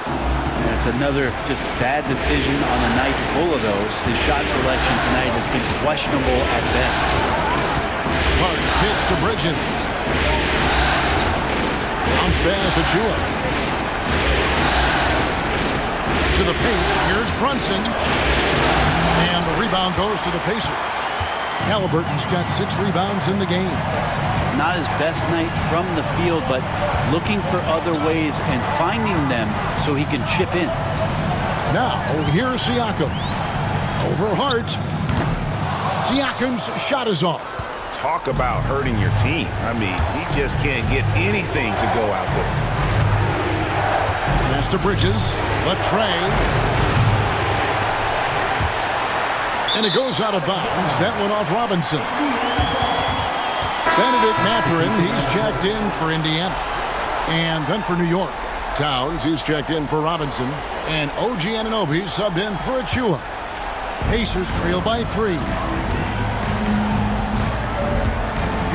That's another just bad decision on a night full of those. His shot selection tonight has been questionable at best. Hard pitch to Bridges. Bounce pass Achua. To the paint, here's Brunson. And the rebound goes to the Pacers. Halliburton's got 6 rebounds in the game. Not his best night from the field, but looking for other ways and finding them so he can chip in. Now, here's Siakam. Over Hart. Siakam's shot is off. Talk about hurting your team. I mean, he just can't get anything to go out there. Pass to Bridges. Latrey. And it goes out of bounds. That one off Robinson. Benedict Mathurin, he's checked in for Indiana. And then for New York. Towns, he's checked in for Robinson. And OG Anunoby subbed in for Achua. Pacers trail by 3.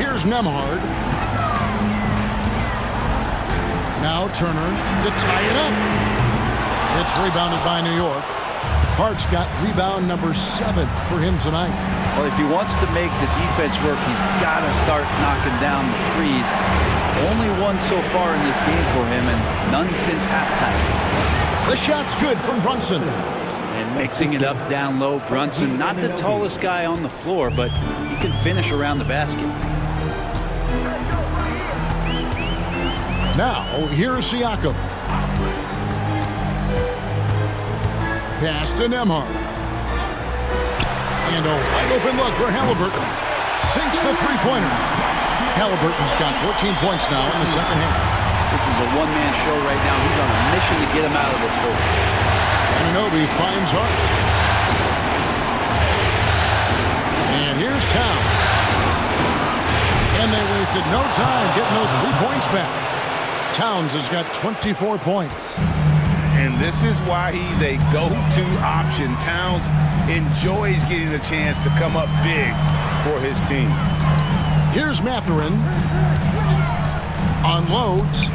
Here's Nembhard. Now Turner to tie it up. It's rebounded by New York. Hart's got rebound number 7 for him tonight. Well, if he wants to make the defense work, he's got to start knocking down the threes. Only one so far in this game for him, and none since halftime. The shot's good from Brunson. And mixing it up down low, Brunson, not the tallest guy on the floor, but he can finish around the basket. Now, here's Siakam. Pass to Nembhard. And a wide open look for Halliburton. Sinks the three-pointer. Halliburton's got 14 points now in the second half. This is a one-man show right now. He's on a mission to get him out of this hole. Anunoby finds Hart. And here's Towns. And they wasted no time getting those 3 points back. Towns has got 24 points. And this is why he's a go-to option. Towns enjoys getting a chance to come up big for his team. Here's Mathurin. Unloads.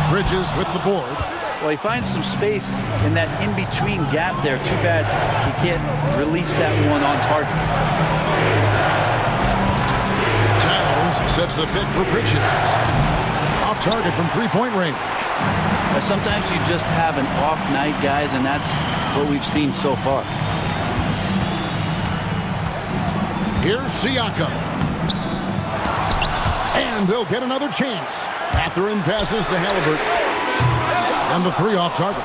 Bridges with the board. Well, he finds some space in that in-between gap there. Too bad he can't release that one on target. Towns sets the pick for Bridges. Off target from three-point range. Sometimes you just have an off night, guys, and that's what we've seen so far. Here's Siakam. And they'll get another chance. Mathurin passes to Halliburton. And the 3 off target.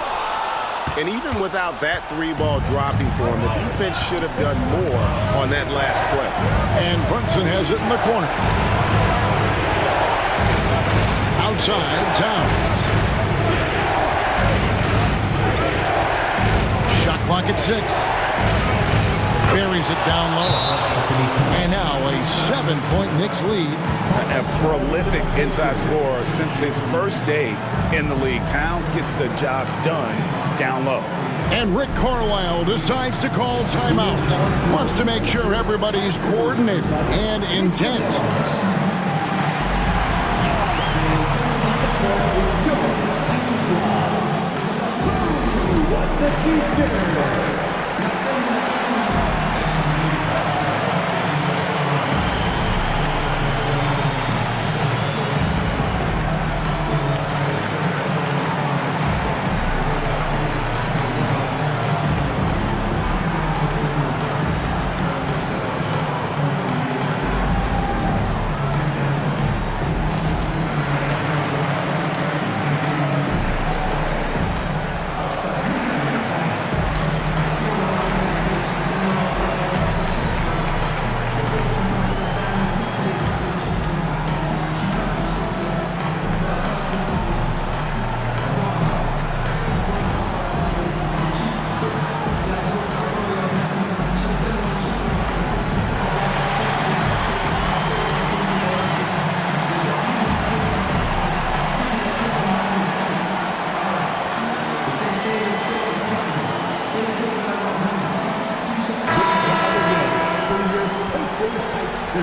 And even without that 3-ball dropping for him, the defense should have done more on that last play. And Brunson has it in the corner. Outside, Towns. Shot clock at 6. Buries it down low. And now a 7-point Knicks lead. A prolific inside scorer since his first day in the league. Towns gets the job done down low. And Rick Carlisle decides to call timeout. Wants to make sure everybody's coordinated and intent. 2.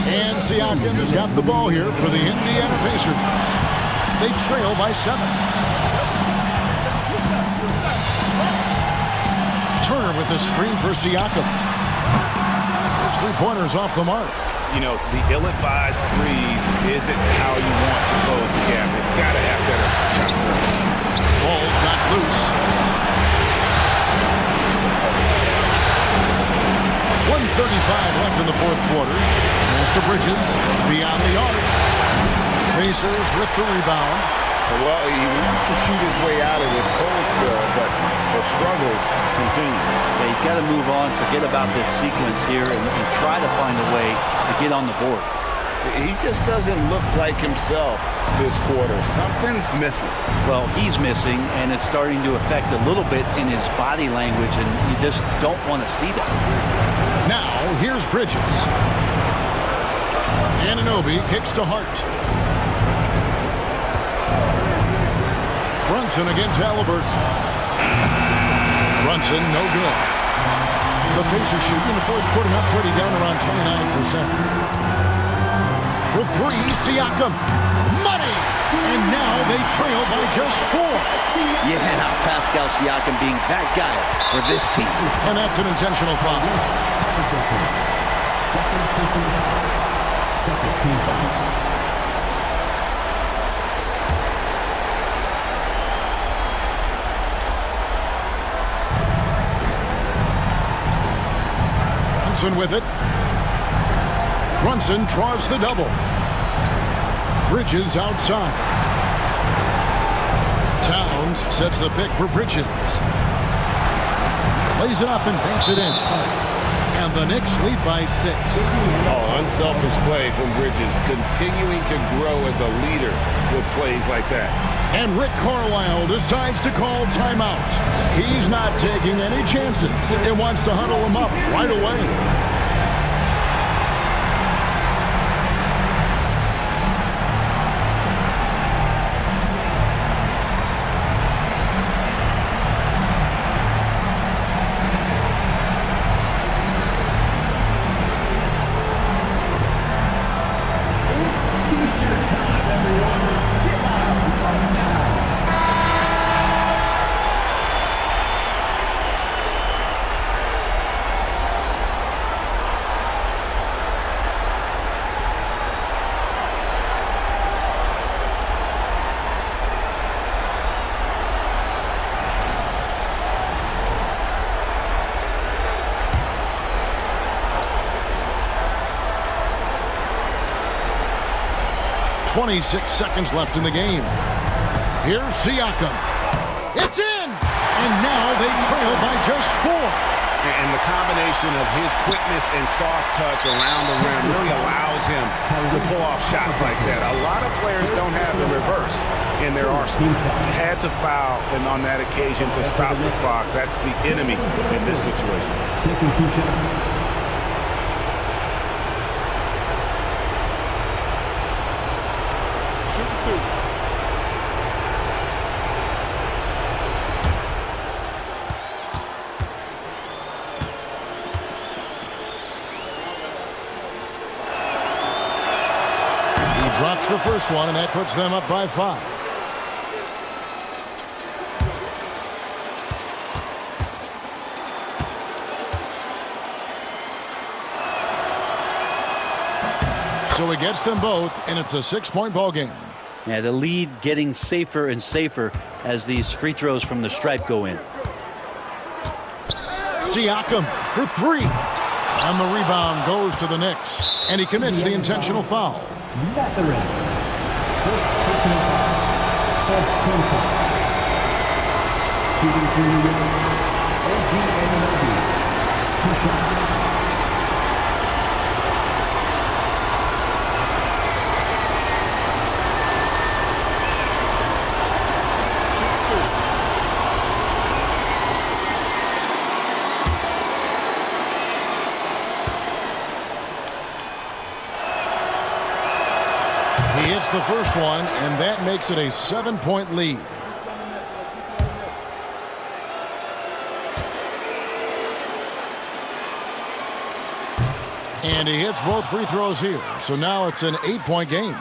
And Siakam has got the ball here for the Indiana Pacers. They trail by 7. Turner with the screen for Siakam. His three-pointers off the mark. You know, the ill-advised threes isn't how you want to close the gap. They've got to have better shots. Ball's not loose. 1:35 left in the fourth quarter. Pass to Bridges, beyond the arc. Pacers with the rebound. Well, he wants to shoot his way out of this cold spill, but the struggles continue. Yeah, he's got to move on, forget about this sequence here, and try to find a way to get on the board. He just doesn't look like himself this quarter. Something's missing. Well, he's missing, and it's starting to affect a little bit in his body language, and you just don't want to see that. Now, here's Bridges. Anunoby kicks to Hart. Brunson against Halliburton. Brunson, no good. The Pacers shooting in the fourth quarter, not pretty, down around 29%. For 3, Siakam. Money! And now they trail by just 4. Yeah, Pascal Siakam being that guy for this team. And that's an intentional foul. Second team foul. Brunson with it. Brunson draws the double. Bridges outside. Towns sets the pick for Bridges. Lays it up and banks it in. And the Knicks lead by 6. Oh, unselfish play from Bridges, continuing to grow as a leader with plays like that. And Rick Carlisle decides to call timeout. He's not taking any chances and wants to huddle him up right away. .26 seconds left in the game. Here's Siakam. It's in! And now they trail by just 4. And the combination of his quickness and soft touch around the rim really allows him to pull off shots like that. A lot of players don't have the reverse in their arsenal. He had to foul, and on that occasion to stop the clock. That's the enemy in this situation. Taking 2 shots. Drops the first one, and that puts them up by 5. So he gets them both, and it's a 6-point ball game. Yeah, the lead getting safer and safer as these free throws from the stripe go in. Siakam for 3. And the rebound goes to the Knicks, and he commits the intentional foul. Mathurin. First personal foul. First team foul. Shooting through the rim. OG Anunoby. 2 shots. He hits the first one, and that makes it a 7-point lead. And he hits both free throws here. So now it's an 8-point game.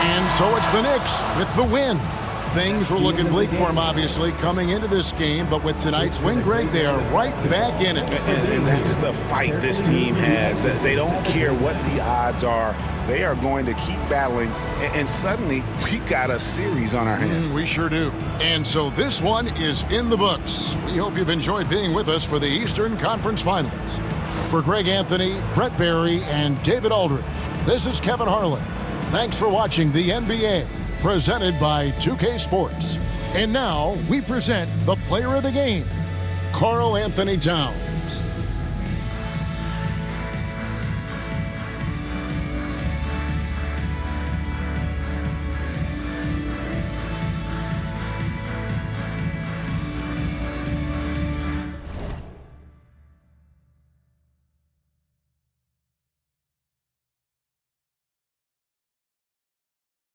And so it's the Knicks with the win. Things were looking bleak for him, obviously, coming into this game. But with tonight's win, Greg, they are right back in it. And that's the fight this team has. They don't care what the odds are. They are going to keep battling. And suddenly, we got a series on our hands. We sure do. And so this one is in the books. We hope you've enjoyed being with us for the Eastern Conference Finals. For Greg Anthony, Brett Barry, and David Aldridge, this is Kevin Harlan. Thanks for watching the NBA, presented by 2K Sports. And now we present the player of the game, Karl Anthony Towns.